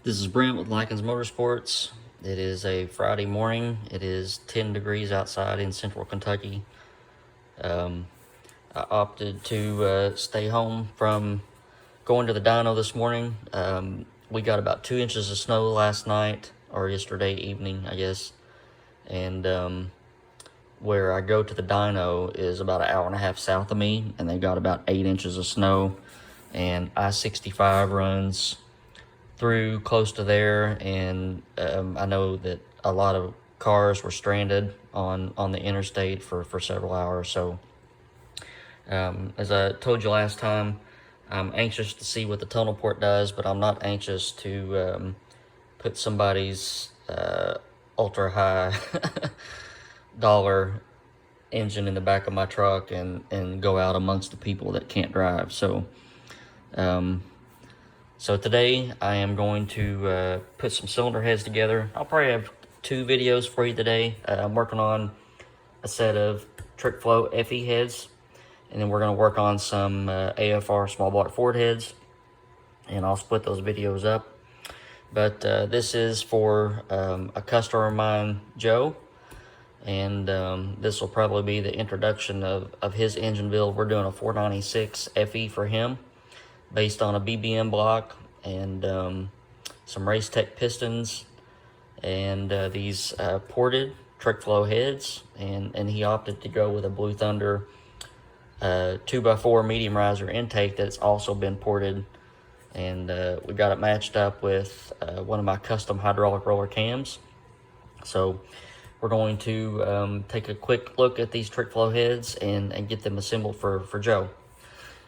This is Brent with Lykins Motorsports. It is a Friday morning. It is 10 degrees outside in central Kentucky. I opted to stay home from going to the dyno this morning. We got about 2 inches of snow last night, or yesterday evening, I guess. And where I go to the dyno is about an hour and a half south of me, and they got about 8 inches of snow. And I-65 runs through close to there, and I know that a lot of cars were stranded on the interstate for several hours. So as I told you last time, I'm anxious to see what the tunnel port does, but I'm not anxious to put somebody's ultra high dollar engine in the back of my truck and go out amongst the people that can't drive. So today I am going to put some cylinder heads together. I'll probably have 2 videos for you today. I'm working on a set of Trick Flow FE heads, and then we're going to work on some AFR small block Ford heads, and I'll split those videos up. But this is for a customer of mine, Joe, and this will probably be the introduction of his engine build. We're doing a 496 FE for him, based on a BBM block and some Race Tech pistons and these ported Trick Flow heads, and he opted to go with a Blue Thunder 2x4 medium riser intake that's also been ported, and we got it matched up with one of my custom hydraulic roller cams. So we're going to take a quick look at these Trick Flow heads and get them assembled for Joe.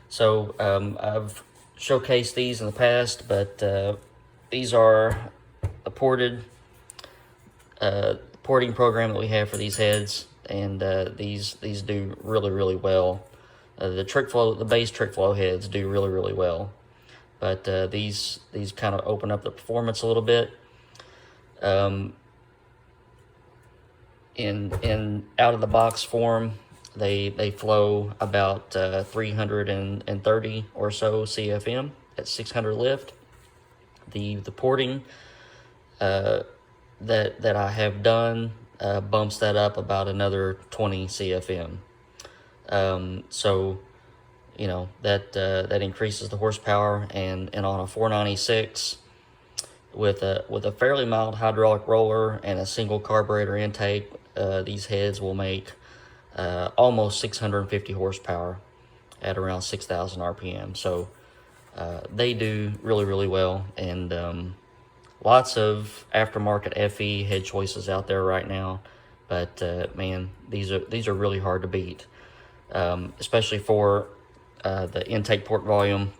So I've showcased these in the past, but these are the porting program that we have for these heads, and these do really well. The base Trick Flow heads do really well, but these kind of open up the performance a little bit. In out of the box form, they flow about 330 or so CFM at 600 lift. The porting that I have done bumps that up about another 20 CFM. So you know that increases the horsepower, and on a 496 with a fairly mild hydraulic roller and a single carburetor intake, these heads will make almost 650 horsepower at around 6,000 RPM. So they do really well, and lots of aftermarket FE head choices out there right now, but man, these are really hard to beat, especially for the intake port volume.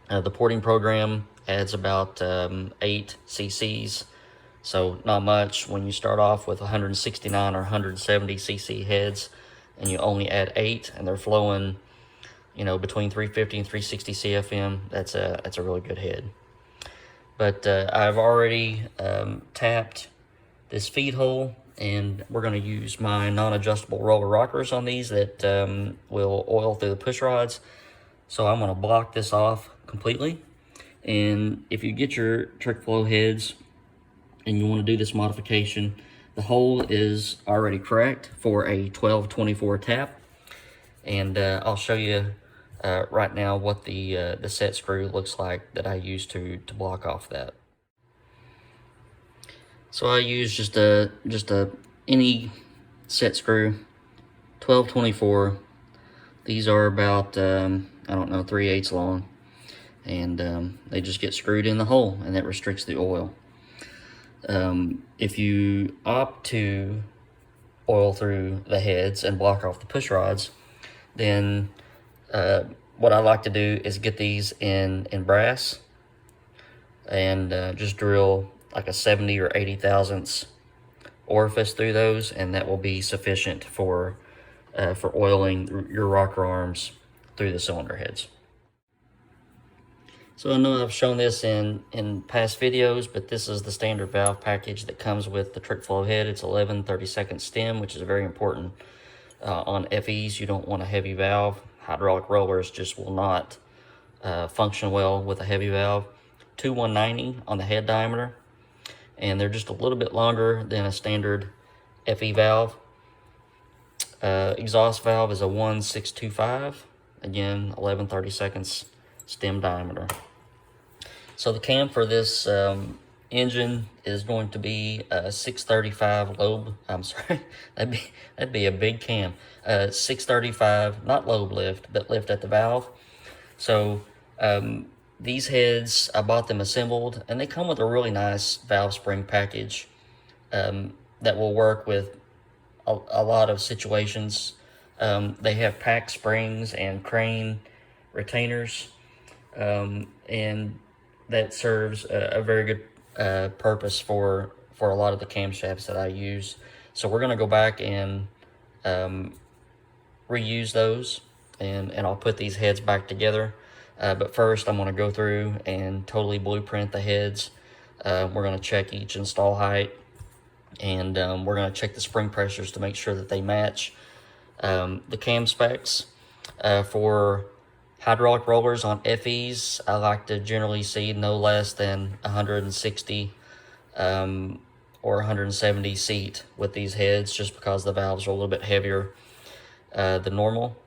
The porting program adds about 8 cc's, so not much when you start off with 169 or 170 cc heads, and you only add 8, and they're flowing, you know, between 350 and 360 CFM. That's a really good head. But I've already tapped this feed hole, and we're going to use my non-adjustable roller rockers on these that will oil through the push rods. So I'm going to block this off completely. And if you get your Trick Flow heads and you want to do this modification, the hole is already cracked for a 1224 tap, and I'll show you right now what the set screw looks like that I use to block off that. So I use just a any set screw, 1224. These are about I don't know, 3/8 long, and they just get screwed in the hole, and that restricts the oil. If you opt to oil through the heads and block off the push rods, then what I like to do is get these in brass and just drill like a 70 or 80 thousandths orifice through those, and that will be sufficient for oiling your rocker arms through the cylinder heads. So I know I've shown this in past videos, but this is the standard valve package that comes with the Trick Flow head. It's 11 32nd stem, which is very important. On FEs, you don't want a heavy valve. Hydraulic rollers just will not function well with a heavy valve. 2 190 on the head diameter, and they're just a little bit longer than a standard FE valve. Exhaust valve is a 1625, again 11/32 stem diameter. So the cam for this engine is going to be a 635 Lobe. I'm sorry, that'd be a big cam. 635, not Lobe lift, but lift at the valve. So these heads, I bought them assembled, and they come with a really nice valve spring package that will work with a lot of situations. They have pack springs and crane retainers, and that serves a very good purpose for a lot of the camshafts that I use. So we're going to go back and reuse those, and I'll put these heads back together. But first I'm going to go through and totally blueprint the heads. We're going to check each install height, and we're going to check the spring pressures to make sure that they match. The cam specs for hydraulic rollers on FEs, I like to generally see no less than 160 or 170 seat with these heads, just because the valves are a little bit heavier than normal.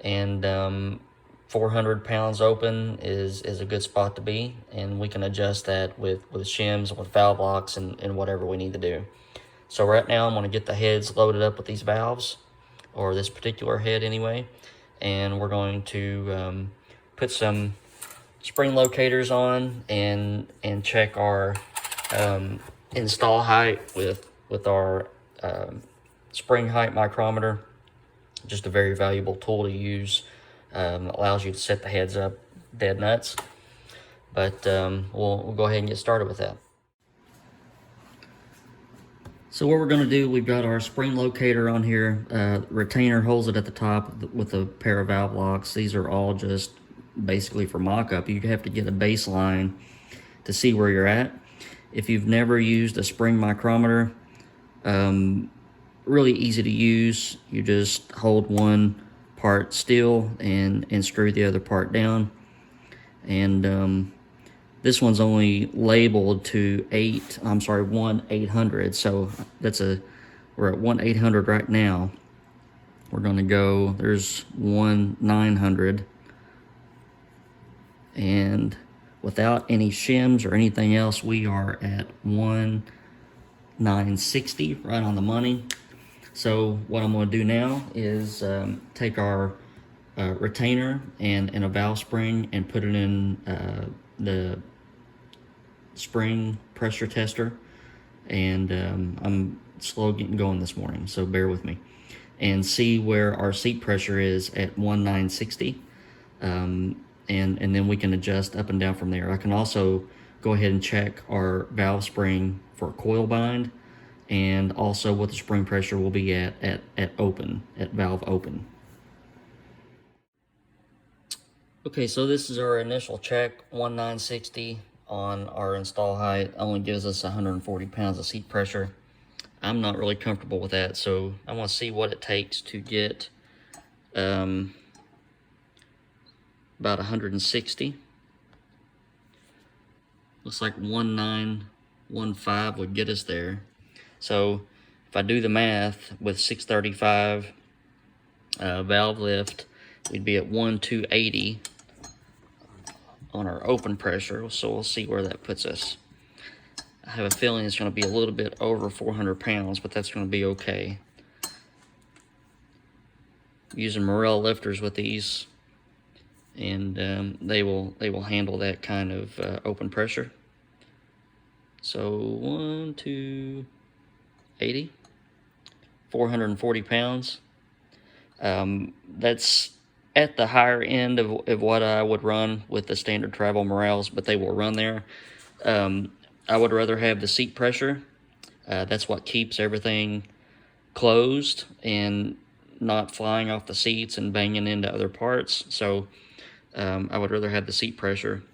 And 400 pounds open is a good spot to be, and we can adjust that with shims, with valve locks, and whatever we need to do. So right now I'm going to get the heads loaded up with these valves, or this particular head anyway, and we're going to put some spring locators on and check our install height with our spring height micrometer. Just a very valuable tool to use. Allows you to set the heads up dead nuts. But we'll go ahead and get started with that. So what we're going to do, we've got our spring locator on here. Retainer holds it at the top with a pair of valve locks. These are all just basically for mock-up. You have to get a baseline to see where you're at. If you've never used a spring micrometer, really easy to use. You just hold one part still and screw the other part down. And this one's only labeled to 1/800, so we're at 1/800 right now. We're going to go, there's 1/900, and without any shims or anything else, we are at 1/960, right on the money. So what I'm going to do now is take our retainer and a valve spring and put it in the spring pressure tester, and I'm slow getting going this morning, so bear with me, and see where our seat pressure is at 1/960, and then we can adjust up and down from there. I can also go ahead and check our valve spring for coil bind, and also what the spring pressure will be at valve open. Okay, so this is our initial check. 1/960 on our install height only gives us 140 pounds of seat pressure. I'm not really comfortable with that, so I want to see what it takes to get about 160. Looks like 1915 would get us there. So if I do the math with 635 valve lift, we'd be at 1280 on our open pressure, so we'll see where that puts us. I have a feeling it's going to be a little bit over 400 pounds, but that's going to be okay. Using Morel lifters with these, and they will handle that kind of open pressure. So 1280, 440 pounds. That's at the higher end of what I would run with the standard travel Morels, but they will run there. I would rather have the seat pressure. That's what keeps everything closed and not flying off the seats and banging into other parts. So I would rather have the seat pressure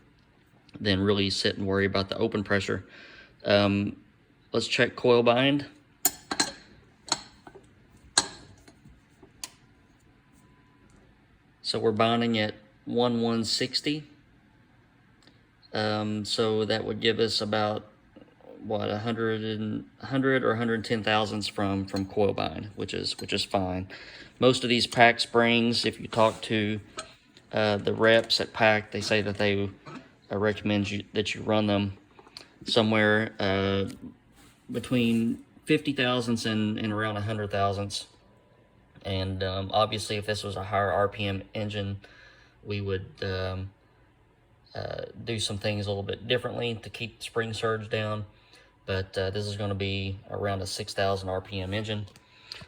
than really sit and worry about the open pressure. Let's check coil bind. So we're binding at 1160, So that would give us about what 100 or 110 thousandths from Coil Bind, which is fine. Most of these pack springs, if you talk to the reps at Pack, they say that they recommend that you run them somewhere between 50 thousandths and around 100 thousandths. And obviously, if this was a higher RPM engine, we would do some things a little bit differently to keep the spring surge down. But this is going to be around a 6,000 RPM engine.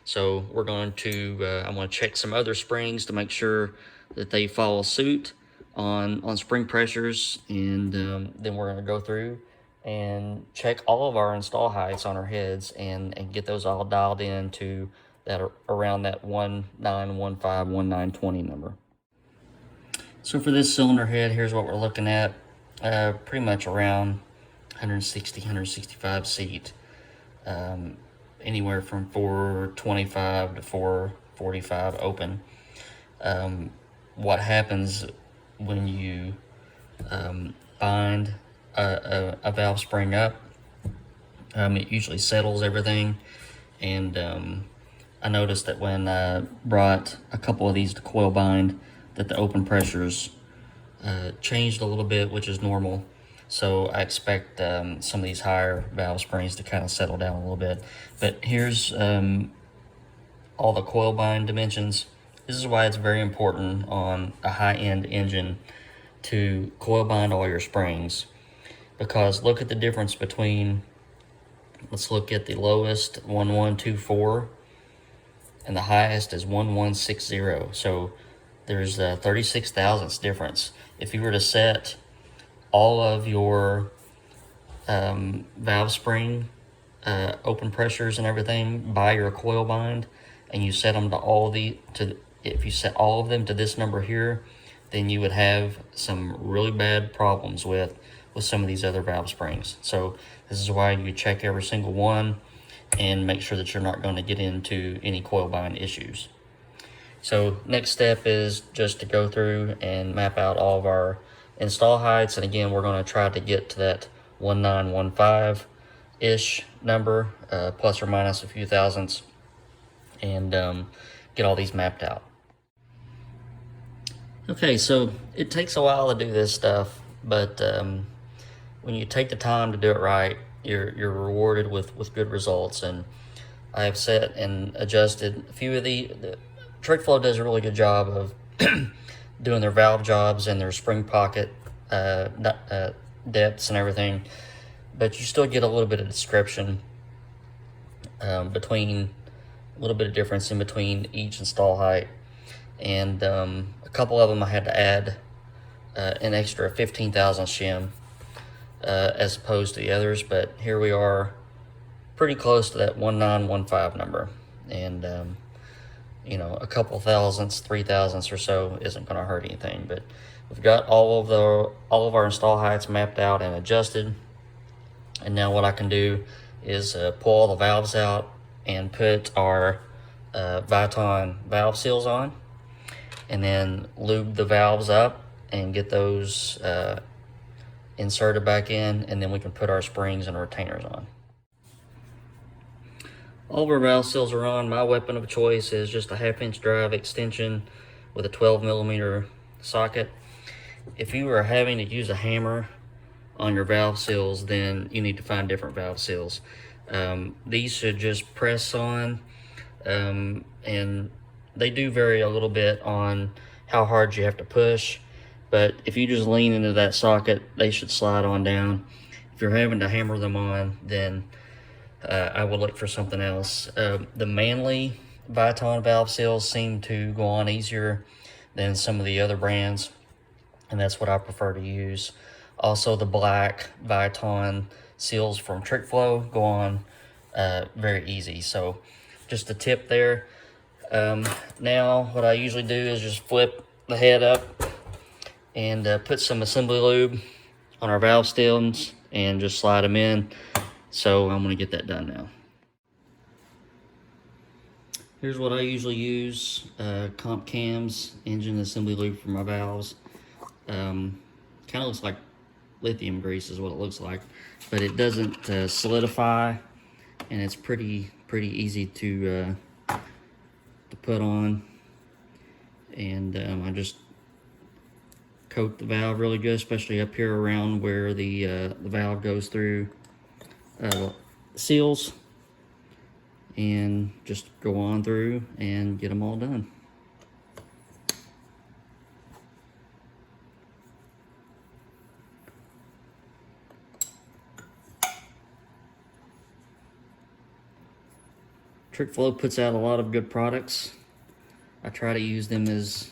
So we're going to, I'm going to check some other springs to make sure that they follow suit on spring pressures. And then we're going to go through and check all of our install heights on our heads and get those all dialed in to that around that 1915, 1920 number. So for this cylinder head, here's what we're looking at. Pretty much around 160, 165 seat. Anywhere from 425 to 445 open. What happens when you bind a valve spring up, it usually settles everything. And I noticed that when I brought a couple of these to Coil Bind, that the open pressures changed a little bit, which is normal. So I expect some of these higher valve springs to kind of settle down a little bit. But here's all the Coil Bind dimensions. This is why it's very important on a high-end engine to coil bind all your springs. Because look at the difference between, let's look at the lowest 1124 and the highest is 1160. So there's a 36 thousandths difference. If you were to set all of your valve spring open pressures and everything by your coil bind, and you set them to if you set all of them to this number here, then you would have some really bad problems with some of these other valve springs. So this is why you check every single one and make sure that you're not going to get into any coil bind issues. So next step is just to go through and map out all of our install heights. And again, we're going to try to get to that 1915-ish number, plus or minus a few thousandths, and get all these mapped out. Okay, so it takes a while to do this stuff, but when you take the time to do it right, you're rewarded with good results. And I have set and adjusted a few of the TrickFlow does a really good job of doing their valve jobs and their spring pocket depths and everything, but you still get a little bit of description between, a little bit of difference in between each install height. And a couple of them I had to add an extra 15,000 shim as opposed to the others, but here we are pretty close to that 1915 number. And you know, a couple thousandths, 3 thousandths or so isn't going to hurt anything. But we've got all of our install heights mapped out and adjusted. And now what I can do is pull all the valves out and put our Viton valve seals on, and then lube the valves up and get those inserted back in, and then we can put our springs and retainers on. All of our valve seals are on. My weapon of choice is just a 1/2-inch drive extension with a 12mm socket. If you are having to use a hammer on your valve seals, then you need to find different valve seals. These should just press on, and they do vary a little bit on how hard you have to push, but if you just lean into that socket, they should slide on down. If you're having to hammer them on, then I would look for something else. The Manly Viton valve seals seem to go on easier than some of the other brands, and that's what I prefer to use. Also, the black Viton seals from TrickFlow go on very easy. So just a tip there. Now what I usually do is just flip the head up and put some assembly lube on our valve stems and just slide them in. So I'm going to get that done now. Here's what I usually use. Comp Cams engine assembly lube for my valves. Kind of looks like lithium grease is what it looks like, but it doesn't solidify, and it's pretty easy to put on. And I just coat the valve really good, especially up here around where the valve goes through seals, and just go on through and get them all done. TrickFlow puts out a lot of good products. I try to use them as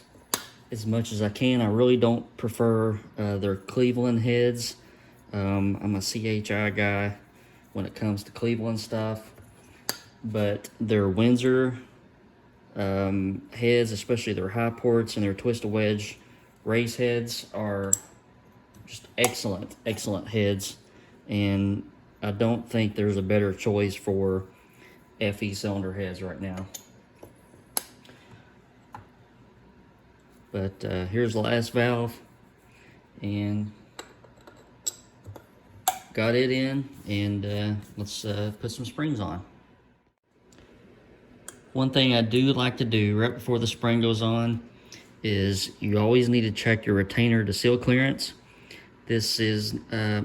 much as I can. I really don't prefer their Cleveland heads. I'm a CHI guy when it comes to Cleveland stuff, but their Windsor heads, especially their high ports and their twist wedge race heads, are just excellent heads, and I don't think there's a better choice for FE cylinder heads right now. But here's the last valve, and got it in, and let's put some springs on. One thing I do like to do right before the spring goes on is you always need to check your retainer to seal clearance. This is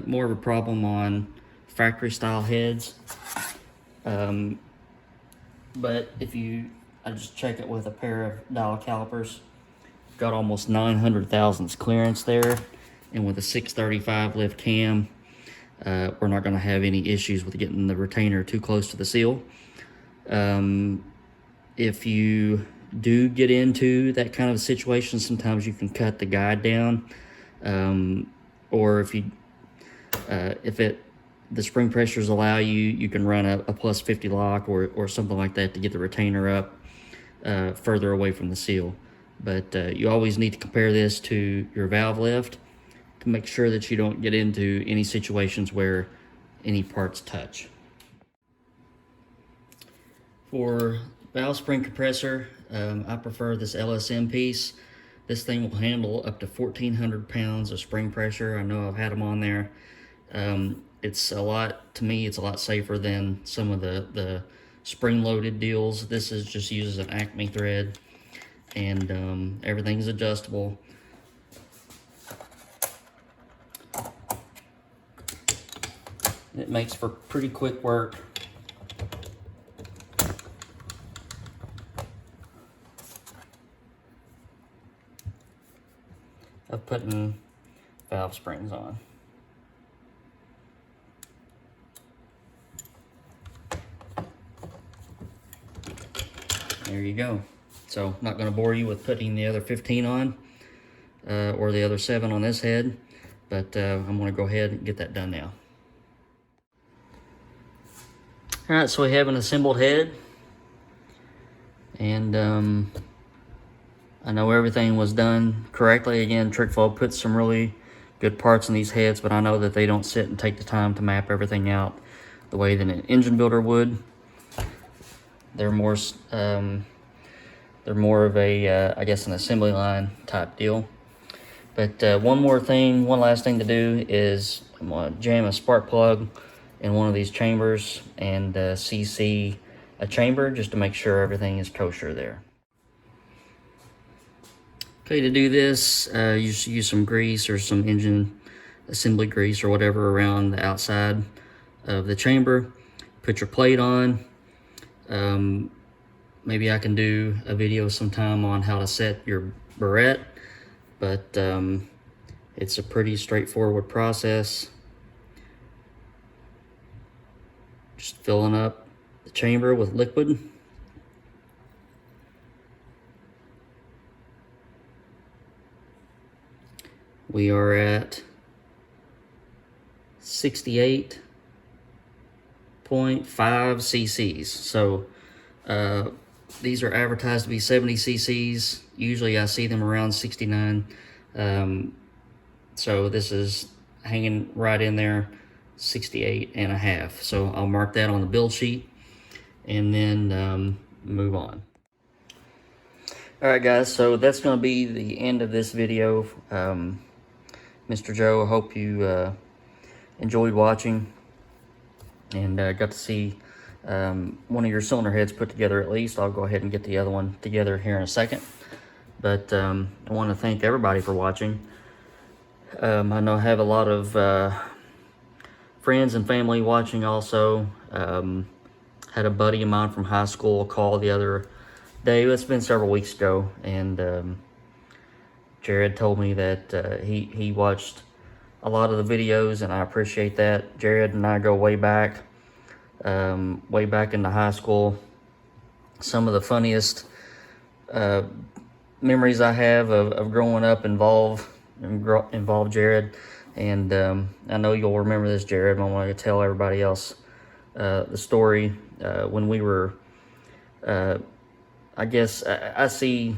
more of a problem on factory style heads. But I just check it with a pair of dial calipers. Got almost 900 thousandths clearance there, and with a 635 lift cam, we're not going to have any issues with getting the retainer too close to the seal. If you do get into that kind of situation, sometimes you can cut the guide down, or if the spring pressures allow you can run a plus 50 lock or something like that to get the retainer up further away from the seal. But you always need to compare this to your valve lift to make sure that you don't get into any situations where any parts touch. For valve spring compressor, I prefer this LSM piece. This thing will handle up to 1,400 pounds of spring pressure. I know I've had them on there. To me, it's a lot safer than some of the spring-loaded deals. This just uses an Acme thread, and everything's adjustable. It makes for pretty quick work. Of putting valve springs on. There you go. So I'm not going to bore you with putting the other 15 on or the other 7 on this head, but I'm going to go ahead and get that done now. Alright, so we have an assembled head, and I know everything was done correctly. Again, TrickFlow puts some really good parts in these heads, but I know that they don't sit and take the time to map everything out the way that an engine builder would. They're more of a, I guess, an assembly line type deal. But one last thing to do is I'm going to jam a spark plug in one of these chambers and CC a chamber just to make sure everything is kosher there. Okay, to do this, you just use some grease or some engine assembly grease or whatever around the outside of the chamber. Put your plate on. Maybe I can do a video sometime on how to set your barrette, but it's a pretty straightforward process. Just filling up the chamber with liquid. We are at 68.5 cc's. So these are advertised to be 70 cc's. Usually I see them around 69. So this is hanging right in there, 68.5. So I'll mark that on the build sheet and then move on. Alright guys, so that's going to be the end of this video. Mr. Joe, I hope you enjoyed watching, and got to see one of your cylinder heads put together at least. I'll go ahead and get the other one together here in a second. But I want to thank everybody for watching. I know I have a lot of friends and family watching also. Had a buddy of mine from high school call the other day. It's been several weeks ago, and Jared told me that he watched a lot of the videos, and I appreciate that. Jared and I go way back into high school. Some of the funniest memories I have of growing up involve Jared, and I know you'll remember this, Jared, but I want to tell everybody else the story when we were, I guess, I see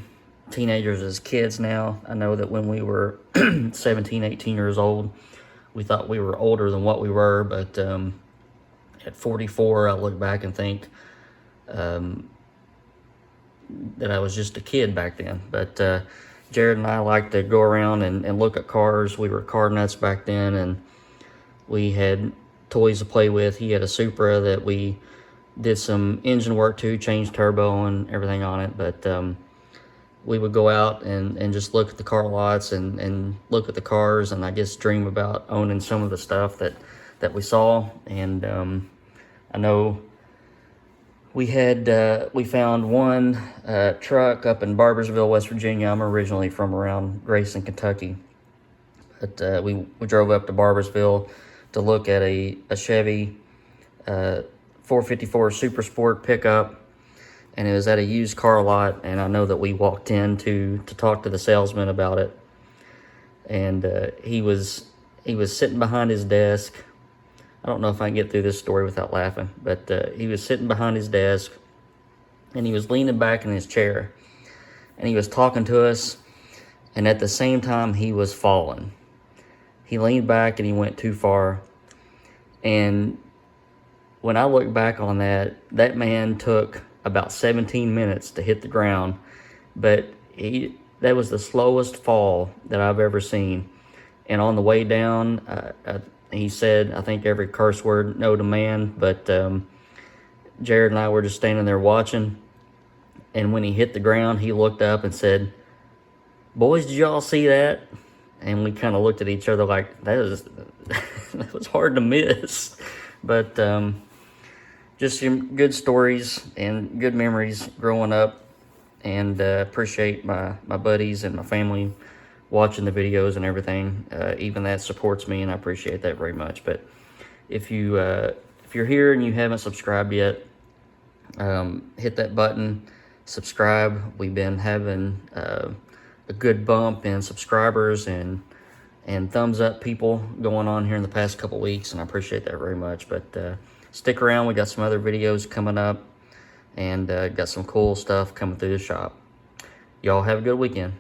teenagers as kids now. I know that when we were 17, 18 years old, we thought we were older than what we were, but at 44, I look back and think that I was just a kid back then. But Jared and I like to go around and look at cars. We were car nuts back then, and we had toys to play with. He had a Supra that we did some engine work to, changed turbo and everything on it. But we would go out and just look at the car lots and look at the cars, and I guess dream about owning some of the stuff that we saw. And I know we found one truck up in Barbersville, West Virginia. I'm originally from around Grayson, Kentucky. But we drove up to Barbersville to look at a Chevy 454 Super Sport pickup, and it was at a used car lot. And I know that we walked in to talk to the salesman about it, and he was sitting behind his desk. I don't know if I can get through this story without laughing, but he was sitting behind his desk, and he was leaning back in his chair, and he was talking to us, and at the same time he was falling. He leaned back and he went too far, and when I look back on that man took about 17 minutes to hit the ground, but that was the slowest fall that I've ever seen. And on the way down, he said, I think every curse word known to man, but Jared and I were just standing there watching, and when he hit the ground, he looked up and said, "Boys, did y'all see that?" And we kind of looked at each other like, that was hard to miss. But just some good stories and good memories growing up, and appreciate my buddies and my family watching the videos and everything. Even that supports me, and I appreciate that very much. But if you're here and you haven't subscribed yet, hit that button, subscribe. We've been having a good bump in subscribers and thumbs up people going on here in the past couple weeks, and I appreciate that very much. But stick around, we got some other videos coming up, and got some cool stuff coming through the shop. Y'all have a good weekend.